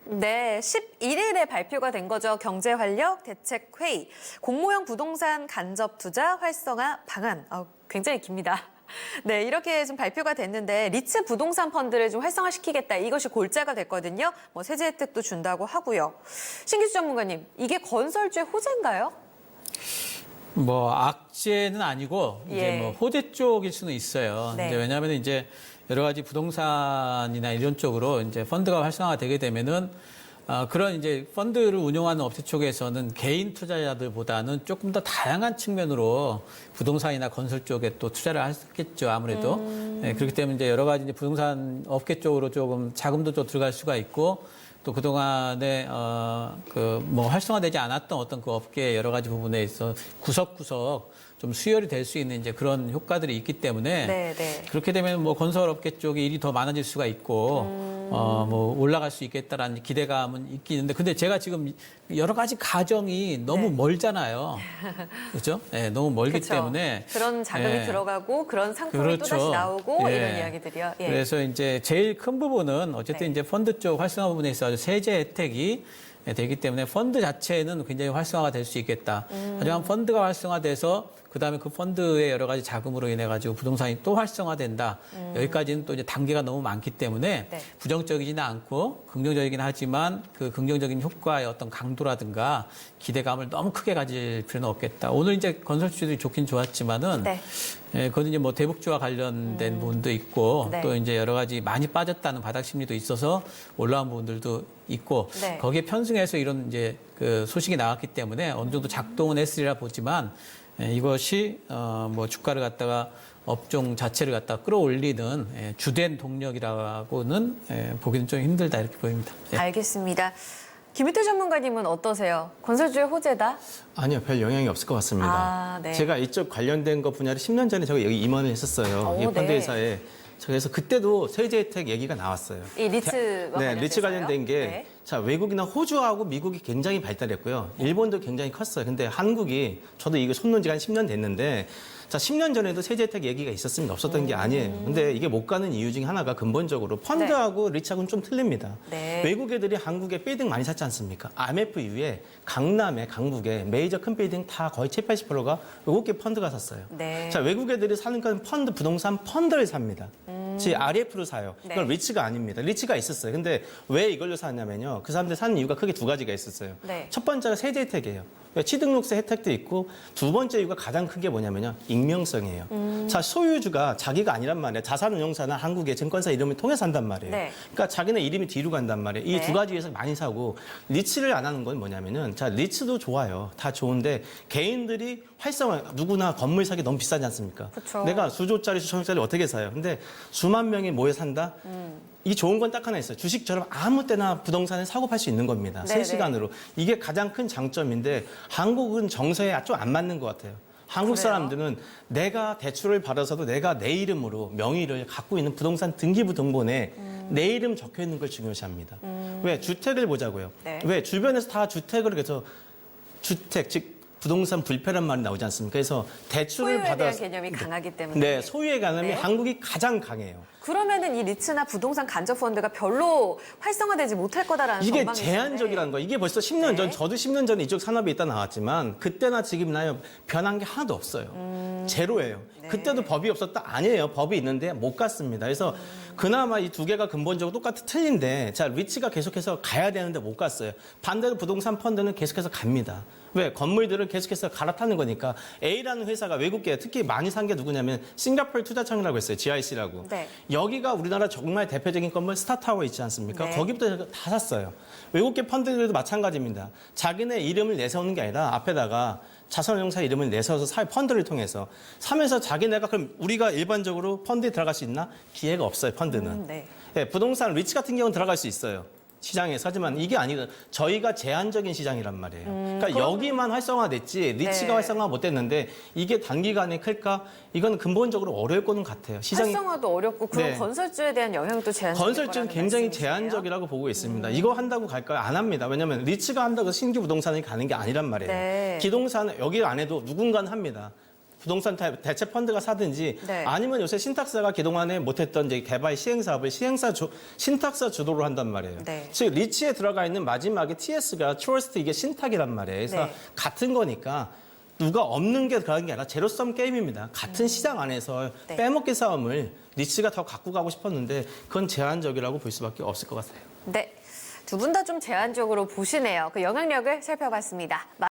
네, 11일에 발표가 된 거죠. 경제활력 대책회의, 공모형 부동산 간접 투자 활성화 방안. 굉장히 깁니다. 네, 이렇게 좀 발표가 됐는데 리츠 부동산 펀드를 좀 활성화시키겠다. 이것이 골자가 됐거든요. 세제 혜택도 준다고 하고요. 신기수 전문가님, 이게 건설주의 호재인가요? 악재는 아니고 이제 호재 쪽일 수는 있어요. 네. 이제 왜냐하면 이제 여러 가지 부동산이나 이런 쪽으로 이제 펀드가 활성화가 되게 되면은 그런 이제 펀드를 운영하는 업체 쪽에서는 개인 투자자들보다는 조금 더 다양한 측면으로 부동산이나 건설 쪽에 또 투자를 하겠죠, 아무래도. 네, 그렇기 때문에 이제 여러 가지 이제 부동산 업계 쪽으로 조금 자금도 좀 들어갈 수가 있고 또 그동안에 활성화되지 않았던 어떤 그 업계의 여러 가지 부분에 있어 구석구석 좀 수혈이 될 수 있는 이제 그런 효과들이 있기 때문에 그렇게 되면 건설업계 쪽에 일이 더 많아질 수가 있고 올라갈 수 있겠다라는 기대감은 있긴 있는데 근데 제가 지금 여러 가지 가정이 너무 멀잖아요. 그렇죠? 네, 너무 멀기 때문에 그런 자금이 들어가고 그런 상품이 또다시 나오고 이런 이야기들이요. 그래서 이제 제일 큰 부분은 어쨌든 이제 펀드 쪽 활성화 부분에 있어서 세제 혜택이 되기 때문에 펀드 자체는 굉장히 활성화가 될 수 있겠다. 하지만 펀드가 활성화돼서 그다음에 그 펀드의 여러 가지 자금으로 인해 가지고 부동산이 또 활성화된다. 여기까지는 또 이제 단계가 너무 많기 때문에 부정적이지는 않고 긍정적이긴 하지만 그 긍정적인 효과의 어떤 강도라든가 기대감을 너무 크게 가질 필요는 없겠다. 오늘 이제 건설주들이 좋긴 좋았지만은 그건 이제 대북주와 관련된 부분도 있고 또 이제 여러 가지 많이 빠졌다는 바닥 심리도 있어서 올라온 부분들도 있고 거기에 편승해서 이런 이제 그 소식이 나왔기 때문에 어느 정도 작동은 했으리라 보지만 이것이 주가를 갖다가 업종 자체를 갖다가 끌어올리는 주된 동력이라고는 보기는 좀 힘들다 이렇게 보입니다. 알겠습니다. 김유태 전문가님은 어떠세요? 건설주의 호재다? 아니요, 별 영향이 없을 것 같습니다. 제가 이쪽 관련된 것 분야를 10년 전에 제가 여기 임원을 했었어요. 이 펀드 회사에. 그래서 그때도 세제 혜택 얘기가 나왔어요. 이 리츠와 관련돼서요? 리츠 관련된 게 자, 외국이나 호주하고 미국이 굉장히 발달했고요. 일본도 굉장히 컸어요. 근데 한국이 저도 이거 손놓은 지가 한 10년 됐는데 자, 10년 전에도 세제 혜택 얘기가 있었습니다. 없었던 게 아니에요. 근데 이게 못 가는 이유 중에 하나가 근본적으로 펀드하고 리츠하고는 좀 틀립니다. 외국 애들이 한국에 빌딩 많이 샀지 않습니까? IMF 이후에 강남에, 강북에 메이저 큰 빌딩 다 거의 70, 80%가 외국계 펀드가 샀어요. 자, 외국 애들이 사는 건 펀드, 부동산 펀드를 삽니다. 즉 RF로 사요. 이건 리츠가 아닙니다. 리츠가 있었어요. 근데 왜 이걸로 사냐면요. 그 사람들이 사는 이유가 크게 두 가지가 있었어요. 첫 번째가 세제 혜택이에요. 취등록세 혜택도 있고 두 번째 이유가 가장 큰 게 뭐냐면요. 익명성이에요. 자, 소유주가 자기가 아니란 말이에요. 자산운용사나 한국의 증권사 이름을 통해서 한단 말이에요. 그러니까 자기네 이름이 뒤로 간단 말이에요. 이 두 가지에서 많이 사고 리츠를 안 하는 건 뭐냐면은 자, 리츠도 좋아요. 다 좋은데 개인들이 활성화 누구나 건물 사기 너무 비싸지 않습니까? 내가 수조짜리 수천억짜리 어떻게 사요? 근데 수만 명이 모여 산다? 이 좋은 건 딱 하나 있어요. 주식처럼 아무 때나 부동산을 사고 팔 수 있는 겁니다. 실시간으로. 이게 가장 큰 장점인데 한국은 정서에 좀 안 맞는 것 같아요. 한국 사람들은 내가 대출을 받아서도 내가 내 이름으로 명의를 갖고 있는 부동산 등기부 등본에 내 이름 적혀 있는 걸 중요시합니다. 왜? 주택을 보자고요. 왜? 주변에서 다 주택을 해서 주택, 즉 부동산 불패란 말이 나오지 않습니까? 그래서 대출을 소유에 받아서 대한 개념이 강하기 때문에. 소유의 개념이 한국이 가장 강해요. 그러면은 이 리츠나 부동산 간접 펀드가 별로 활성화되지 못할 거다라는 이게 전망이 제한적이라는 거예요. 이게 벌써 10년 전, 저도 10년 전에 이쪽 산업에 있다 나왔지만 그때나 지금이나 변한 게 하나도 없어요. 제로예요. 그때도 법이 없었다? 아니에요. 법이 있는데 못 갔습니다. 그래서 그나마 이 두 개가 근본적으로 똑같이 틀린데 자, 리츠가 계속해서 가야 되는데 못 갔어요. 반대로 부동산 펀드는 계속해서 갑니다. 왜? 건물들을 계속해서 갈아타는 거니까 A라는 회사가 외국계 특히 많이 산 게 누구냐면 싱가포르 투자청이라고 했어요. GIC라고. 여기가 우리나라 정말 대표적인 건물 스타타워 있지 않습니까? 거기부터 다 샀어요. 외국계 펀드들도 마찬가지입니다. 자기네 이름을 내세우는 게 아니라 앞에다가 자산운용사 이름을 내세워서 사 펀드를 통해서 사면서 자기네가 그럼 우리가 일반적으로 펀드에 들어갈 수 있나? 기회가 없어요. 펀드는. 부동산 리츠 같은 경우는 들어갈 수 있어요. 시장에서. 하지만 이게 아니고 저희가 제한적인 시장이란 말이에요. 그러니까 여기만 활성화됐지 리츠가 활성화 못 됐는데 이게 단기간에 클까? 이건 근본적으로 어려울 거는 같아요. 시장이 활성화도 어렵고 그런 건설주에 대한 영향도 제한적이고 건설주는 굉장히 제한적이라고 보고 있습니다. 이거 한다고 갈까요? 안 합니다. 왜냐하면 리츠가 한다고 신규 부동산이 가는 게 아니란 말이에요. 기동산 여기 안 해도 누군가는 합니다. 부동산 대체 펀드가 사든지 네. 아니면 요새 신탁사가 그동안에 못했던 이제 개발 시행 사업을 신탁사 주도로 한단 말이에요. 네. 즉 리치에 들어가 있는 마지막에 TS가 트러스트 이게 신탁이란 말이에요. 그래서 네. 같은 거니까 누가 없는 게 그런 게 아니라 제로섬 게임입니다. 같은 시장 안에서 네. 빼먹기 싸움을 리치가 더 갖고 가고 싶었는데 그건 제한적이라고 볼 수밖에 없을 것 같아요. 네. 두 분 다 좀 제한적으로 보시네요. 그 영향력을 살펴봤습니다.